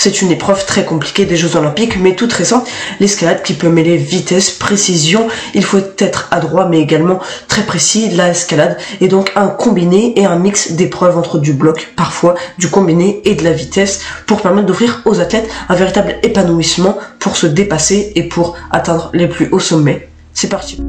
C'est une épreuve très compliquée des Jeux Olympiques, mais toute récente, l'escalade qui peut mêler vitesse, précision, il faut être adroit mais également très précis. La escalade est donc un combiné et un mix d'épreuves entre du bloc, parfois du combiné et de la vitesse, pour permettre d'offrir aux athlètes un véritable épanouissement pour se dépasser et pour atteindre les plus hauts sommets. C'est parti.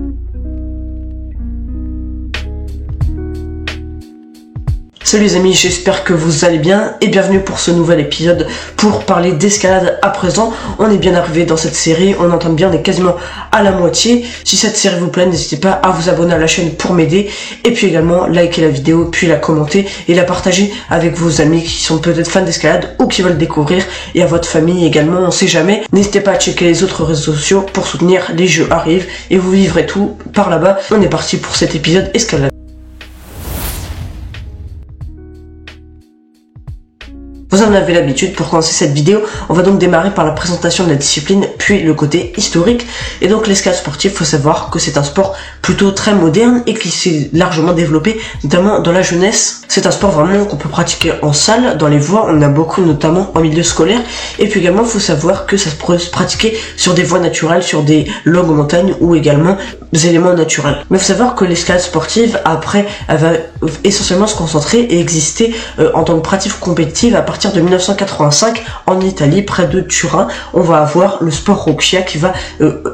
Salut les amis, j'espère que vous allez bien et bienvenue pour ce nouvel épisode pour parler d'escalade. À présent, on est bien arrivé dans cette série, on entend bien, on est quasiment à la moitié. Si cette série vous plaît, n'hésitez pas à vous abonner à la chaîne pour m'aider et puis également liker la vidéo, puis la commenter et la partager avec vos amis qui sont peut-être fans d'escalade ou qui veulent découvrir, et à votre famille également, on sait jamais. N'hésitez pas à checker les autres réseaux sociaux pour soutenir, les jeux arrivent et vous vivrez tout par là-bas. On est parti pour cet épisode escalade. Vous en avez l'habitude, pour commencer cette vidéo, on va donc démarrer par la présentation de la discipline, puis le côté historique. Et donc l'escalade sportive, faut savoir que c'est un sport plutôt très moderne et qui s'est largement développé, notamment dans la jeunesse. C'est un sport vraiment qu'on peut pratiquer en salle, dans les voies, on en a beaucoup notamment en milieu scolaire. Et puis également, faut savoir que ça peut se pratiquer sur des voies naturelles, sur des longues montagnes ou également des éléments naturels. Mais faut savoir que l'escalade sportive, après, elle va essentiellement se concentrer et exister en tant que pratique compétitive à partir de 1985 en Italie, près de Turin. On va avoir le sport Roccia qui va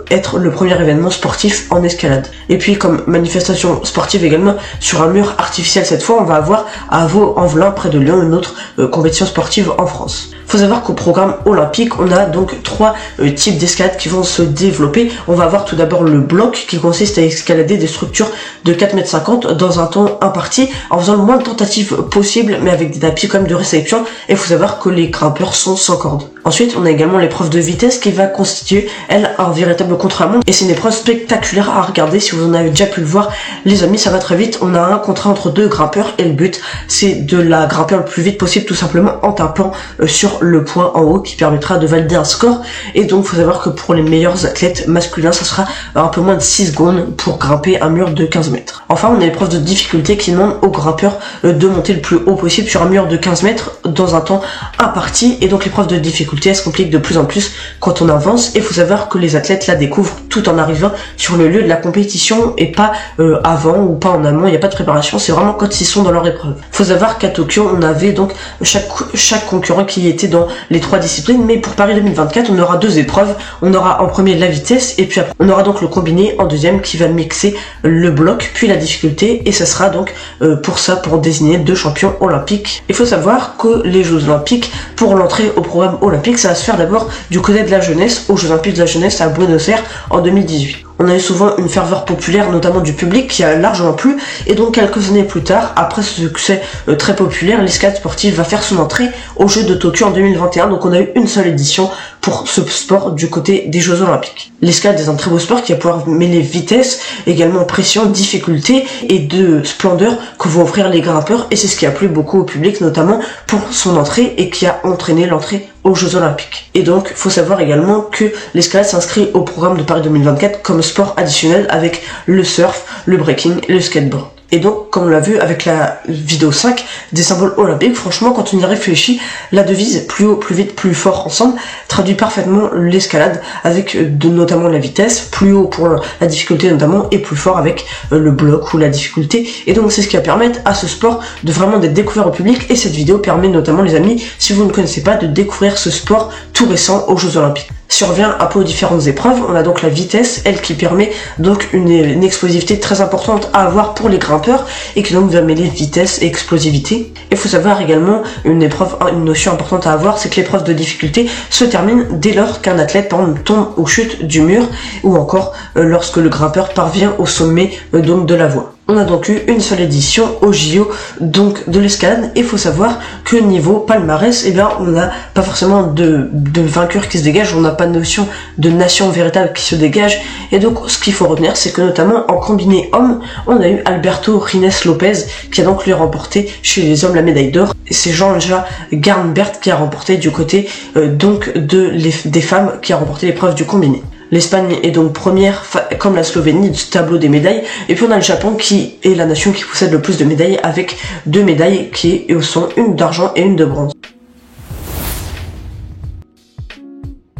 être le premier événement sportif en escalade. Et puis comme manifestation sportive également, sur un mur artificiel cette fois, on va avoir à Vaux-en-Velin, près de Lyon, une autre compétition sportive en France. Faut savoir qu'au programme olympique, on a donc trois types d'escalade qui vont se développer. On va avoir tout d'abord le bloc qui consiste à escalader des structures de 4,50 m dans un temps imparti, en faisant le moins de tentatives possible, mais avec des tapis quand même de réception. Et il faut savoir que les grimpeurs sont sans corde. Ensuite, on a également l'épreuve de vitesse qui va constituer, elle, un véritable contre-la-montre. Et c'est une épreuve spectaculaire à regarder. Si vous en avez déjà pu le voir, les amis, ça va très vite. On a un contrat entre deux grimpeurs et le but, c'est de la grimper le plus vite possible, tout simplement en tapant sur le point en haut qui permettra de valider un score. Et donc, faut savoir que pour les meilleurs athlètes masculins, ça sera un peu moins de 6 secondes pour grimper un mur de 15 mètres. Enfin, on a l'épreuve de difficulté qui demande aux grimpeurs de monter le plus haut possible sur un mur de 15 mètres dans un temps imparti. Et donc, l'épreuve de difficulté, elle se complique de plus en plus quand on avance. Et faut savoir que les athlètes la découvrent tout en arrivant sur le lieu de la compétition et pas avant ou pas en amont. Il n'y a pas de préparation, c'est vraiment quand ils sont dans leur épreuve. Faut savoir qu'à Tokyo, on avait donc chaque concurrent qui était dans les trois disciplines, mais pour Paris 2024, on aura deux épreuves. On aura en premier la vitesse et puis après, on aura donc le combiné en deuxième qui va mixer le bloc puis la difficulté, et ça sera donc pour désigner deux champions olympiques. Il faut savoir que les Jeux Olympiques, pour l'entrée au programme olympique, ça va se faire d'abord du côté de la jeunesse, aux Jeux Olympiques de la jeunesse à Buenos Aires en 2018. On a eu souvent une ferveur populaire, notamment du public, qui a largement plu, et donc quelques années plus tard, après ce succès très populaire, l'escalade sportive va faire son entrée aux Jeux de Tokyo en 2021, donc on a eu une seule édition pour ce sport du côté des Jeux Olympiques. L'escalade est un très beau sport qui va pouvoir mêler vitesse, également pression, difficulté et de splendeur que vont offrir les grimpeurs, et c'est ce qui a plu beaucoup au public, notamment pour son entrée, et qui a entraîné l'entrée aux Jeux Olympiques. Et donc, faut savoir également que l'escalade s'inscrit au programme de Paris 2024 comme sport additionnel avec le surf, le breaking et le skateboard. Et donc, comme on l'a vu avec la vidéo 5 des symboles olympiques, franchement, quand on y réfléchit, la devise plus haut, plus vite, plus fort ensemble traduit parfaitement l'escalade avec notamment la vitesse, plus haut pour la difficulté notamment, et plus fort avec le bloc ou la difficulté. Et donc, c'est ce qui va permettre à ce sport de vraiment d'être découvert au public, et cette vidéo permet notamment, les amis, si vous ne connaissez pas, de découvrir ce sport tout récent aux Jeux Olympiques. Si on revient un peu aux différentes épreuves, on a donc la vitesse, elle qui permet donc une explosivité très importante à avoir pour les grimpeurs, et qui donc va mêler vitesse et explosivité. Il faut savoir également une notion importante à avoir, c'est que l'épreuve de difficulté se termine dès lors qu'un athlète par exemple tombe ou chute du mur, ou encore lorsque le grimpeur parvient au sommet donc de la voie. On a donc eu une seule édition au JO donc de l'escalade, et il faut savoir que niveau palmarès, eh bien on n'a pas forcément de vainqueur qui se dégage, on n'a pas de notion de nation véritable qui se dégage, et donc ce qu'il faut retenir, c'est que notamment en combiné homme, on a eu Alberto Rines Lopez qui a donc lui remporté chez les hommes la médaille d'or, et c'est Jean-Jacques Garnbert qui a remporté du côté des femmes, qui a remporté l'épreuve du combiné. L'Espagne est donc première, comme la Slovénie, du tableau des médailles. Et puis on a le Japon qui est la nation qui possède le plus de médailles, avec 2 médailles qui sont une d'argent et une de bronze.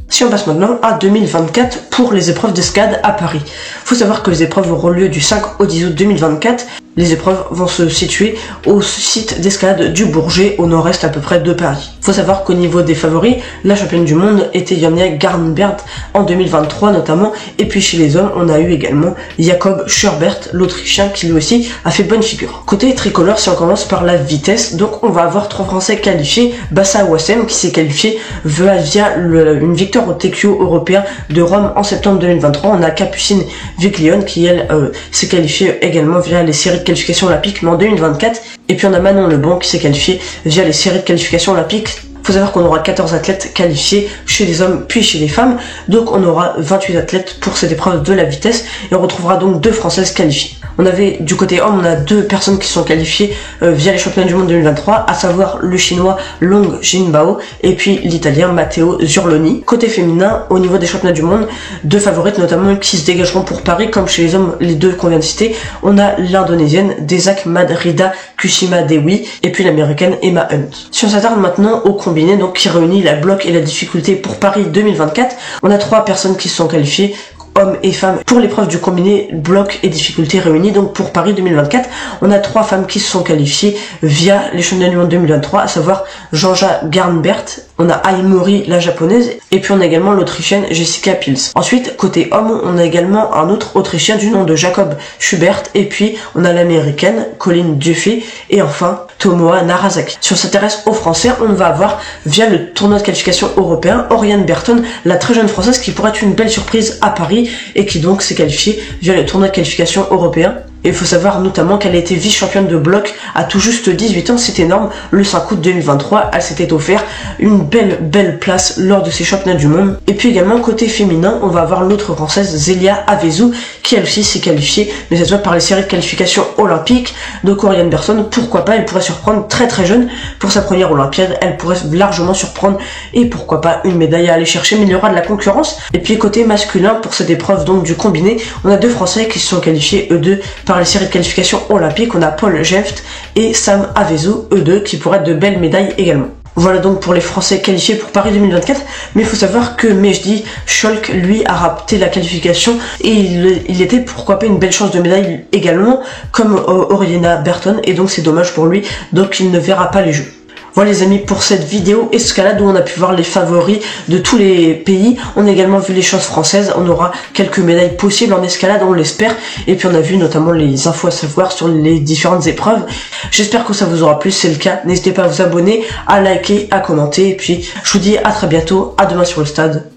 Si on passe maintenant à 2024 pour les épreuves d'escalade à Paris. Faut savoir que les épreuves auront lieu du 5 au 10 août 2024. Les épreuves vont se situer au site d'escalade du Bourget, au nord-est à peu près de Paris. Faut savoir qu'au niveau des favoris, la championne du monde était Janja Garnbert en 2023 notamment. Et puis chez les hommes, on a eu également Jakob Schurbert, l'Autrichien, qui lui aussi a fait bonne figure. Côté tricolore, si on commence par la vitesse, donc on va avoir 3 Français qualifiés. Bassa Ouassem qui s'est qualifié via une victoire au TQO européen de Rome en septembre 2023. On a Capucine Viglione qui elle s'est qualifiée également via les séries de qualification olympique mais en 2024, et puis on a Manon Lebon qui s'est qualifié via les séries de qualification olympique. Faut savoir qu'on aura 14 athlètes qualifiés chez les hommes puis chez les femmes, donc on aura 28 athlètes pour cette épreuve de la vitesse et on retrouvera donc 2 françaises qualifiées. On avait du côté homme, on a 2 personnes qui sont qualifiées via les championnats du monde 2023, à savoir le chinois Long Jinbao et puis l'italien Matteo Zurloni. Côté féminin, au niveau des championnats du monde, 2 favorites notamment qui se dégageront pour Paris, comme chez les hommes, les 2 qu'on vient de citer. On a l'indonésienne Desak Madrida Kushima Dewi et puis l'américaine Emma Hunt. Si on s'attarde maintenant au combiné, donc qui réunit la bloc et la difficulté pour Paris 2024, on a 3 personnes qui se sont qualifiées, hommes et femmes, pour l'épreuve du combiné bloc et difficulté réunis. Donc pour Paris 2024, on a 3 femmes qui se sont qualifiées via les championnats du monde 2023, à savoir Janja Garnbert, on a Aimori la japonaise, et puis on a également l'autrichienne Jessica Pils. Ensuite, côté homme, on a également un autre autrichien du nom de Jakob Schubert, et puis on a l'américaine Colin Duffy, et enfin Tomoa Narazaki. Si on s'intéresse aux Français, on va avoir via le tournoi de qualification européen Oriane Berton, la très jeune française qui pourrait être une belle surprise à Paris et qui donc s'est qualifiée via le tournoi de qualification européen. Et il faut savoir notamment qu'elle a été vice-championne de bloc à tout juste 18 ans, c'est énorme. Le 5 août 2023, elle s'était offert une belle place lors de ces championnats du monde. Et puis également côté féminin, on va avoir l'autre française Zélia Avezou qui elle aussi s'est qualifiée, mais cette fois par les séries de qualification olympiques. Donc Oriane Berton, pourquoi pas, elle pourrait surprendre très jeune pour sa première olympiade, elle pourrait largement surprendre et pourquoi pas une médaille à aller chercher, mais il y aura de la concurrence. Et puis côté masculin, pour cette épreuve donc du combiné, on a 2 Français qui se sont qualifiés eux deux par les séries de qualification olympiques. On a Paul Jeft et Sam Avezou, eux deux, qui pourraient être de belles médailles également. Voilà donc pour les Français qualifiés pour Paris 2024, mais il faut savoir que Mejdi Scholk, lui, a raté la qualification et il était pourquoi pas une belle chance de médaille également, comme Oriana Berton, et donc c'est dommage pour lui, donc il ne verra pas les Jeux. Voilà les amis pour cette vidéo escalade où on a pu voir les favoris de tous les pays. On a également vu les chances françaises, on aura quelques médailles possibles en escalade, on l'espère. Et puis on a vu notamment les infos à savoir sur les différentes épreuves. J'espère que ça vous aura plu, c'est le cas. N'hésitez pas à vous abonner, à liker, à commenter. Et puis je vous dis à très bientôt, à demain sur le stade.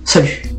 Salut!